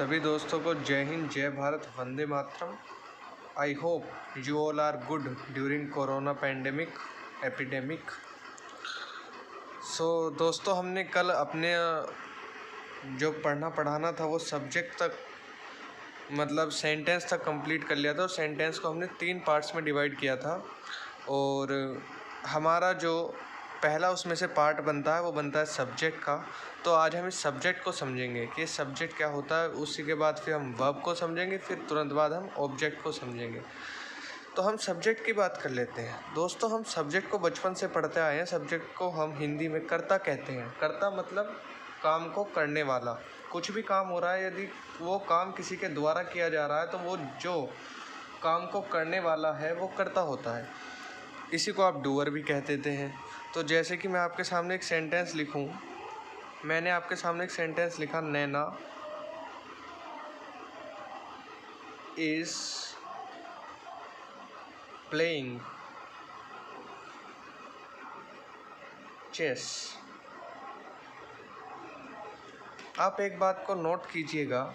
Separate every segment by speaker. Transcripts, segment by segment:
Speaker 1: सभी दोस्तों को जय हिंद, जय भारत, वंदे मातरम। I hope you all are good during corona pandemic epidemic. दोस्तों, हमने कल अपने जो पढ़ना पढ़ाना था वो सब्जेक्ट तक मतलब सेंटेंस तक कंप्लीट कर लिया था और सेंटेंस को हमने 3 पार्ट्स में डिवाइड किया था। और हमारा जो पहला उसमें से पार्ट बनता है वो बनता है सब्जेक्ट का। तो आज हम इस सब्जेक्ट को समझेंगे कि सब्जेक्ट क्या होता है। उसी के बाद फिर हम वर्ब को समझेंगे, फिर तुरंत बाद हम ऑब्जेक्ट को समझेंगे। तो हम सब्जेक्ट की बात कर लेते हैं। दोस्तों, हम सब्जेक्ट को बचपन से पढ़ते आए हैं। सब्जेक्ट को हम हिंदी में कर्ता कहते हैं। कर्ता मतलब काम को करने वाला। कुछ भी काम हो रहा है, यदि वो काम किसी के द्वारा किया जा रहा है तो वो जो काम को करने वाला है वो कर्ता होता है। इसी को आप डूअर भी कह देते हैं। तो जैसे कि मैं आपके सामने एक सेंटेंस लिखूं, मैंने आपके सामने एक सेंटेंस लिखा, नैना इज प्लेइंग चेस। आप एक बात को नोट कीजिएगा,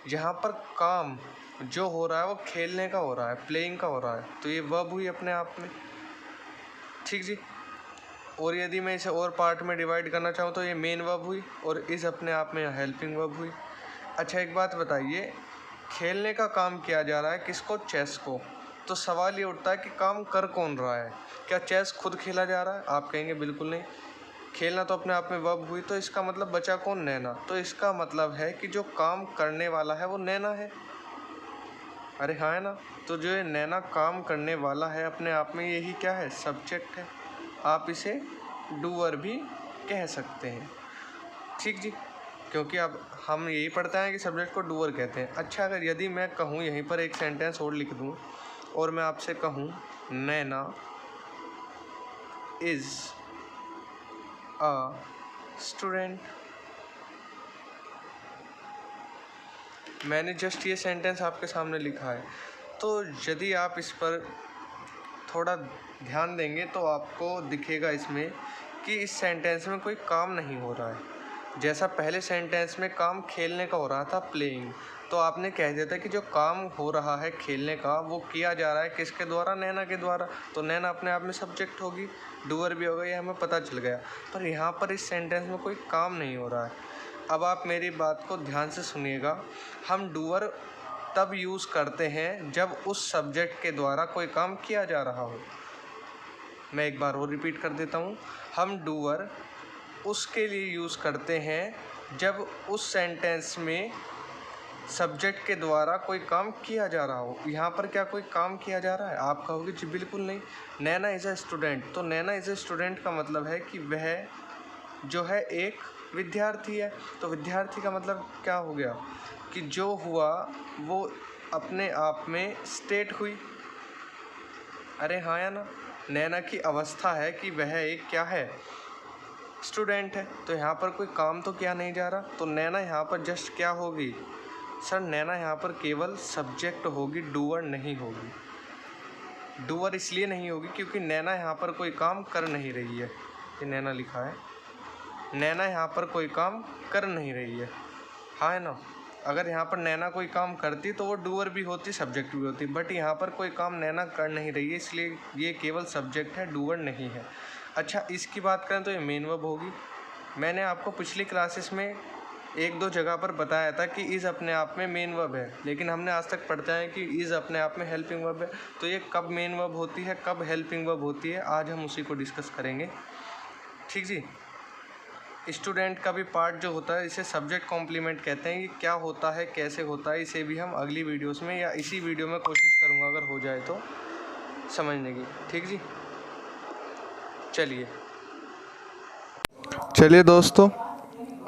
Speaker 1: यहाँ पर काम जो हो रहा है वो खेलने का हो रहा है, प्लेइंग का हो रहा है। तो ये वर्ब हुई अपने आप में, ठीक जी। और यदि मैं इसे और पार्ट में डिवाइड करना चाहूँ तो ये मेन वर्ब हुई और इस अपने आप में हेल्पिंग वर्ब हुई। अच्छा, एक बात बताइए, खेलने का काम किया जा रहा है किसको? चेस को। तो सवाल ये उठता है कि काम कर कौन रहा है? क्या चेस खुद खेला जा रहा है? आप कहेंगे बिल्कुल नहीं, खेलना तो अपने आप में वर्ब हुई। तो इसका मतलब बचा कौन? नैना। तो इसका मतलब है कि जो काम करने वाला है वो नैना है। अरे हाँ, है ना। तो जो ये नैना काम करने वाला है अपने आप में यही क्या है? सब्जेक्ट है। आप इसे डूअर भी कह सकते हैं, ठीक जी, क्योंकि अब हम यही पढ़ते हैं कि सब्जेक्ट को डूअर कहते हैं। अच्छा, अगर यदि मैं कहूँ यहीं पर एक सेंटेंस और लिख दूँ और मैं आपसे कहूँ नैना इज़ अ स्टूडेंट। मैंने जस्ट ये सेंटेंस आपके सामने लिखा है। तो यदि आप इस पर थोड़ा ध्यान देंगे तो आपको दिखेगा इसमें कि इस सेंटेंस में कोई काम नहीं हो रहा है। जैसा पहले सेंटेंस में काम खेलने का हो रहा था, प्लेइंग, तो आपने कह दिया था कि जो काम हो रहा है खेलने का वो किया जा रहा है किसके द्वारा? नैना के द्वारा। तो नैना अपने आप में सब्जेक्ट होगी, डूअर भी होगा, ये हमें पता चल गया। पर यहाँ पर इस सेंटेंस में कोई काम नहीं हो रहा है। अब आप मेरी बात को ध्यान से सुनिएगा। हम डूअर तब यूज़ करते हैं जब उस सब्जेक्ट के द्वारा कोई काम किया जा रहा हो। मैं एक बार और रिपीट कर देता हूँ। हम डूअर उसके लिए यूज़ करते हैं जब उस सेंटेंस में सब्जेक्ट के द्वारा कोई काम किया जा रहा हो। यहाँ पर क्या कोई काम किया जा रहा है? आप कहोगे जी बिल्कुल नहीं। नैना इज़ अ स्टूडेंट। तो नैना इज़ अ स्टूडेंट का मतलब है कि वह जो है एक विद्यार्थी है। तो विद्यार्थी का मतलब क्या हो गया कि जो हुआ वो अपने आप में स्टेट हुई। अरे हाँ या ना। नैना की अवस्था है कि वह एक क्या है? स्टूडेंट है। तो यहाँ पर कोई काम तो किया नहीं जा रहा। तो नैना यहाँ पर जस्ट क्या होगी? सर, नैना यहाँ पर केवल सब्जेक्ट होगी, डूअर नहीं होगी। डूअर इसलिए नहीं होगी क्योंकि नैना यहाँ पर कोई काम कर नहीं रही है। ये नैना लिखा है, नैना यहाँ पर कोई काम कर नहीं रही है। हाँ, है ना। अगर यहाँ पर नैना कोई काम करती तो वो डूअर भी होती, सब्जेक्ट भी होती। बट यहाँ पर कोई काम नैना कर नहीं रही है, इसलिए ये केवल सब्जेक्ट है, डूअर नहीं है। अच्छा, इसकी बात करें तो ये मेन वर्ब होगी। मैंने आपको पिछली क्लासेस में 1-2 जगह पर बताया था कि इज़ अपने आप में मेन वर्ब है, लेकिन हमने आज तक पढ़ते हैं कि इज़ अपने आप में हेल्पिंग वर्ब है। तो ये कब मेन वर्ब होती है, कब हेल्पिंग वर्ब होती है, आज हम उसी को डिस्कस करेंगे, ठीक जी। स्टूडेंट का भी पार्ट जो होता है इसे सब्जेक्ट कॉम्प्लीमेंट कहते हैं। ये क्या होता है, कैसे होता है, इसे भी हम अगली वीडियोस में या इसी वीडियो में कोशिश करूँगा अगर हो जाए तो समझने की, ठीक जी। चलिए दोस्तों,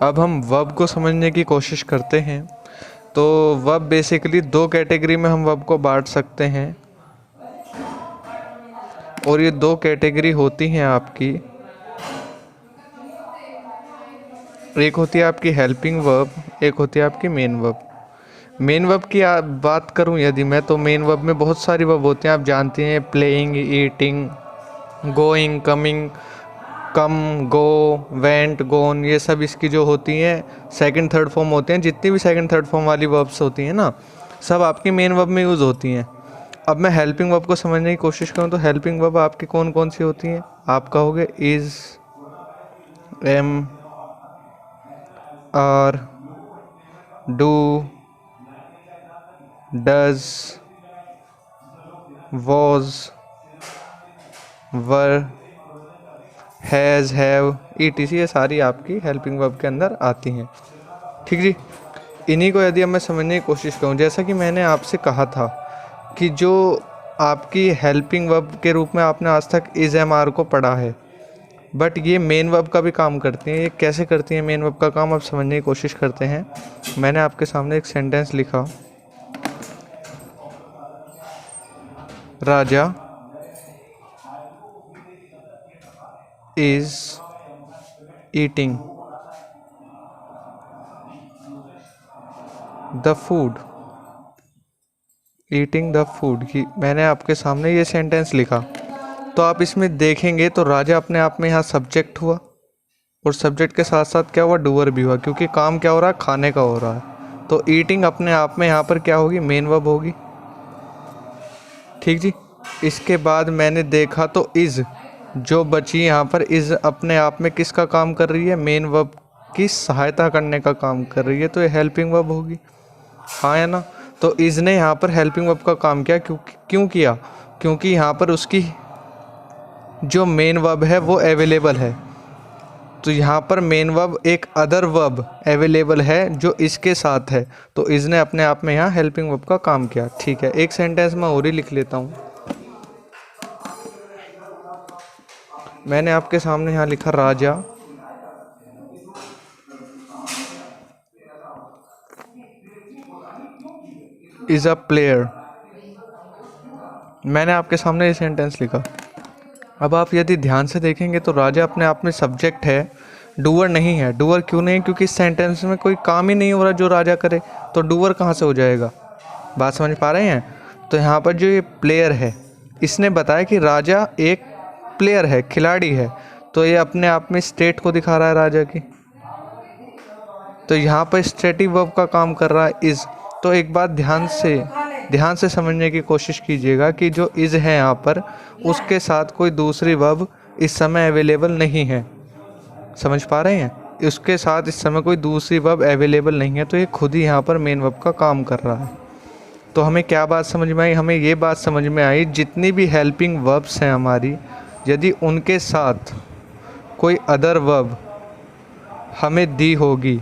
Speaker 1: अब हम वर्ब को समझने की कोशिश करते हैं। तो वर्ब बेसिकली 2 कैटेगरी में हम वर्ब को बांट सकते हैं और ये 2 कैटेगरी होती हैं आपकी। एक होती है आपकी हेल्पिंग वर्ब, एक होती है आपकी मेन वर्ब। मेन वर्ब की बात करूं यदि मैं, तो मेन वर्ब में बहुत सारी वर्ब होती हैं। आप जानते हैं, प्लेइंग, ईटिंग, गोइंग, कमिंग, कम, गो, वेंट, गोन, ये सब इसकी जो होती हैं सेकंड थर्ड फॉर्म होते हैं। जितनी भी सेकंड थर्ड फॉर्म वाली वर्ब्स होती हैं ना, सब आपकी मेन वर्ब में यूज़ होती हैं। अब मैं हेल्पिंग वर्ब को समझने की कोशिश करूँ तो हेल्पिंग वर्ब आपकी कौन कौन सी होती हैं? आप कहोगे is, am, are, do, does, was, were, has, have, ETC, ये सारी आपकी हेल्पिंग वर्ब के अंदर आती हैं। ठीक जी। इन्हीं को यदि अब मैं समझने की कोशिश करूँ, जैसा कि मैंने आपसे कहा था कि जो आपकी हेल्पिंग वर्ब के रूप में आपने आज तक इज़, एम, आर को पढ़ा है, बट ये मेन वर्ब का भी काम करती हैं। ये कैसे करती हैं मेन वर्ब का काम, अब समझने की कोशिश करते हैं। मैंने आपके सामने एक सेंटेंस लिखा, Raja is eating the food, eating the food. मैंने आपके सामने ये सेंटेंस लिखा, तो आप इसमें देखेंगे तो राजा अपने आप में यहाँ सब्जेक्ट हुआ, और सब्जेक्ट के साथ साथ क्या हुआ, डूअर भी हुआ, क्योंकि काम क्या हो रहा है, खाने का हो रहा है। तो ईटिंग अपने आप में यहाँ पर क्या होगी, मेन वर्ब होगी। ठीक जी। इसके बाद मैंने देखा तो इज़ जो बची यहाँ पर, इज़ अपने आप में किसका काम कर रही है, मेन वर्ब की सहायता करने का काम कर रही है, तो ये हेल्पिंग वर्ब होगी। हाँ या ना? तो इज़ ने यहाँ पर हेल्पिंग वर्ब का काम किया। क्यों किया? क्योंकि यहाँ पर उसकी जो मेन वर्ब है वो अवेलेबल है। तो यहाँ पर मेन वर्ब एक अदर वर्ब अवेलेबल है जो इसके साथ है, तो इसने अपने आप में यहाँ हेल्पिंग वर्ब का काम किया। ठीक है, एक सेंटेंस मैं और ही लिख लेता हूँ। मैंने आपके सामने यहाँ लिखा, राजा इज़ अ प्लेयर। मैंने आपके सामने ये सेंटेंस लिखा। अब आप यदि ध्यान से देखेंगे तो राजा अपने आप में सब्जेक्ट है, डूअर नहीं है। डूअर क्यों नहीं? क्योंकि इस सेंटेंस में कोई काम ही नहीं हो रहा जो राजा करे, तो डूअर कहाँ से हो जाएगा? बात समझ पा रहे हैं? तो यहाँ पर जो ये प्लेयर है, इसने बताया कि राजा एक प्लेयर है, खिलाड़ी है, तो ये अपने आप में स्टेट को दिखा रहा है राजा की। तो यहाँ पर स्टेटिव वर्ब का काम कर रहा है इज़। तो एक बात ध्यान से समझने की कोशिश कीजिएगा कि जो इज़ है यहाँ पर, उसके साथ कोई दूसरी वर्ब इस समय अवेलेबल नहीं है। समझ पा रहे हैं? उसके साथ इस समय कोई दूसरी वर्ब अवेलेबल नहीं है, तो ये खुद ही यहाँ पर मेन वर्ब का काम कर रहा है। तो हमें क्या बात समझ में आई? हमें ये बात समझ में आई, जितनी भी हेल्पिंग वर्ब्स हैं हमारी, यदि उनके साथ कोई अदर वर्ब हमें दी होगी,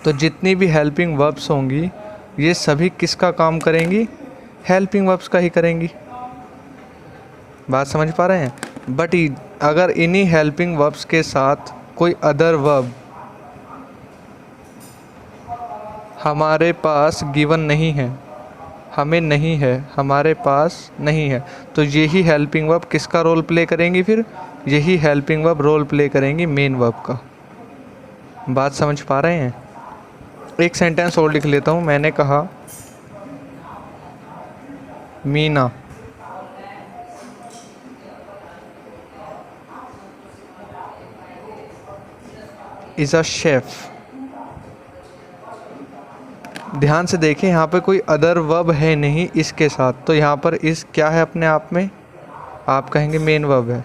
Speaker 1: तो जितनी भी हेल्पिंग वर्ब्स होंगी ये सभी किसका काम करेंगी? हेल्पिंग वर्ब्स का ही करेंगी। बात समझ पा रहे हैं? बट अगर इन्हीं हेल्पिंग वर्ब्स के साथ कोई अदर वर्ब हमारे पास गिवन नहीं है, हमें नहीं है, हमारे पास नहीं है, तो यही हेल्पिंग वर्ब किसका रोल प्ले करेंगी? फिर यही हेल्पिंग वर्ब रोल प्ले करेंगी मेन वर्ब का। बात समझ पा रहे हैं? एक सेंटेंस और लिख लेता हूँ। मैंने कहा, मीना इज़ अ शेफ। ध्यान से देखें, यहाँ पे कोई अदर वर्ब है नहीं इसके साथ, तो यहाँ पर इस क्या है अपने आप में? आप कहेंगे मेन वर्ब है।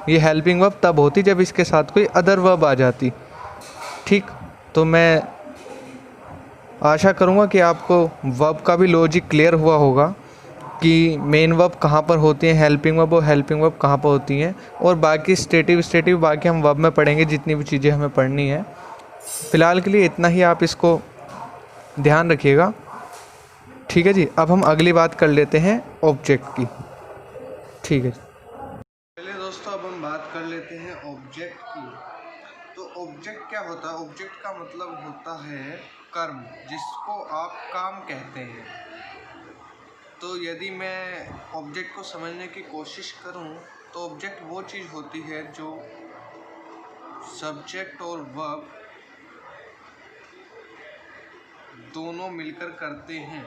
Speaker 1: ये हेल्पिंग वर्ब तब होती जब इसके साथ कोई अदर वर्ब आ जाती। ठीक, तो मैं आशा करूँगा कि आपको वर्ब का भी लॉजिक क्लियर हुआ होगा कि मेन वर्ब कहाँ पर होती हैं, हेल्पिंग वर्ब और हेल्पिंग वर्ब कहाँ पर होती हैं, और बाकी स्टेटिव बाकी हम वर्ब में पढ़ेंगे जितनी भी चीज़ें हमें पढ़नी है। फ़िलहाल के लिए इतना ही, आप इसको ध्यान रखिएगा। ठीक है जी। अब हम अगली बात कर लेते हैं ऑब्जेक्ट की। ठीक है, चलिए दोस्तों, अब हम बात कर लेते हैं ऑब्जेक्ट की। तो ऑब्जेक्ट क्या होता है? ऑब्जेक्ट का मतलब होता है कर्म, जिसको आप काम कहते हैं। तो यदि मैं ऑब्जेक्ट को समझने की कोशिश करूं, तो ऑब्जेक्ट वो चीज़ होती है जो सब्जेक्ट और वर्ब दोनों मिलकर करते हैं।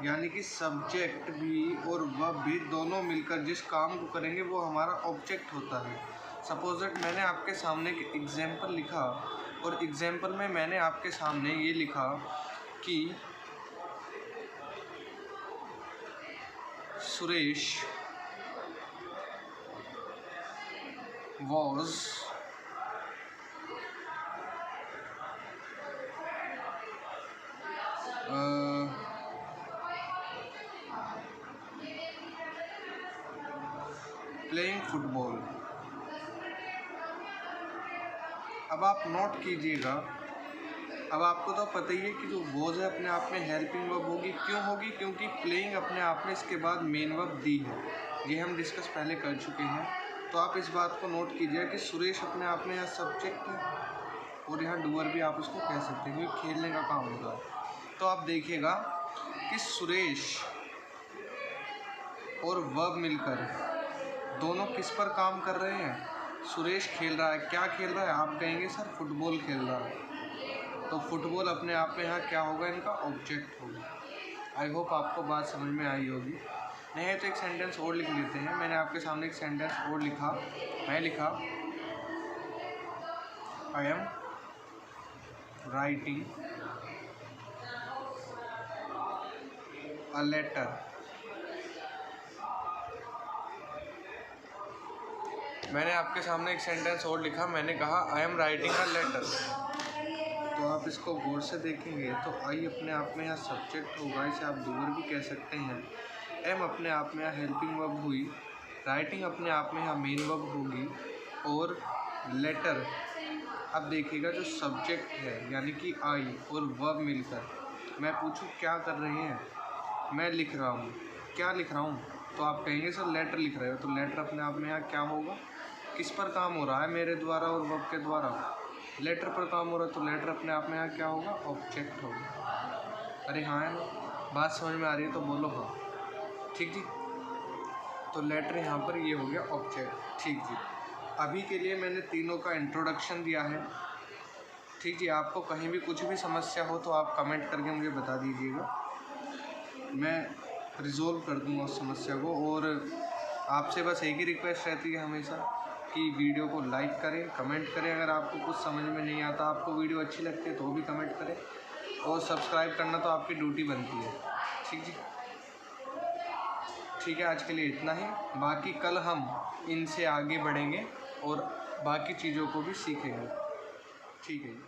Speaker 1: यानी कि सब्जेक्ट भी और वर्ब भी दोनों मिलकर जिस काम को करेंगे वो हमारा ऑब्जेक्ट होता है। सपोज दैट मैंने आपके सामने एक एग्जाम्पल लिखा और एग्जाम्पल में मैंने आपके सामने ये लिखा कि सुरेश was प्लेइंग फुटबॉल। अब आप नोट कीजिएगा, अब आपको तो पता ही है कि जो वॉज है अपने आप में हेल्पिंग वर्ब होगी। क्यों होगी? क्योंकि प्लेइंग अपने आप में इसके बाद मेन वर्ब दी है, ये हम डिस्कस पहले कर चुके हैं। तो आप इस बात को नोट कीजिए कि सुरेश अपने आप में यहाँ सब्जेक्ट है और यहाँ डूअर भी आप उसको कह सकते हैं क्योंकि खेलने का काम होता है। तो आप देखिएगा कि सुरेश और वर्ब मिलकर दोनों किस पर काम कर रहे हैं? सुरेश खेल रहा है। क्या खेल रहा है? आप कहेंगे सर फुटबॉल खेल रहा है। तो फुटबॉल अपने आप में यहाँ क्या होगा? इनका ऑब्जेक्ट होगा। आई होप आपको बात समझ में आई होगी। नहीं है तो एक सेंटेंस और लिख लेते हैं। मैंने आपके सामने एक सेंटेंस और लिखा। मैं लिखा I am writing a letter. मैंने आपके सामने एक सेंटेंस और लिखा। मैंने कहा I am writing a letter. तो आप इसको गौर से देखेंगे तो आई अपने आप में यहाँ सब्जेक्ट होगा, इसे आप डूअर भी कह सकते हैं। एम अपने आप में यहाँ हेल्पिंग वर्ब हुई। राइटिंग अपने आप में यहाँ मेन वर्ब होगी और लेटर। अब देखिएगा जो सब्जेक्ट है यानी कि आई और वर्ब मिलकर मैं पूछूं क्या कर रहे हैं? मैं लिख रहा हूँ। क्या लिख रहा हूँ? तो आप कहेंगे सर लेटर लिख रहे हो। तो लेटर अपने आप में यहाँ क्या होगा? किस पर काम हो रहा है? मेरे द्वारा और वर्ब के द्वारा लेटर पर काम हो रहा है। तो लेटर अपने आप में यहाँ क्या होगा? ऑब्जेक्ट होगा। अरे हाँ है ना, बात समझ में आ रही है तो बोलो हाँ। ठीक जी। तो लेटर यहाँ पर ये हो गया ऑब्जेक्ट। ठीक जी। अभी के लिए मैंने तीनों का इंट्रोडक्शन दिया है। ठीक जी। आपको कहीं भी कुछ भी समस्या हो तो आप कमेंट करके मुझे बता दीजिएगा, मैं रिजोल्व कर दूँगा उस समस्या को। और आपसे बस एक ही रिक्वेस्ट रहती है हमेशा कि वीडियो को लाइक करें, कमेंट करें। अगर आपको कुछ समझ में नहीं आता, आपको वीडियो अच्छी लगती है तो भी कमेंट करें, और सब्सक्राइब करना तो आपकी ड्यूटी बनती है। ठीक जी। ठीक है, आज के लिए इतना ही। बाकी कल हम इनसे आगे बढ़ेंगे और बाकी चीज़ों को भी सीखेंगे। ठीक है जी।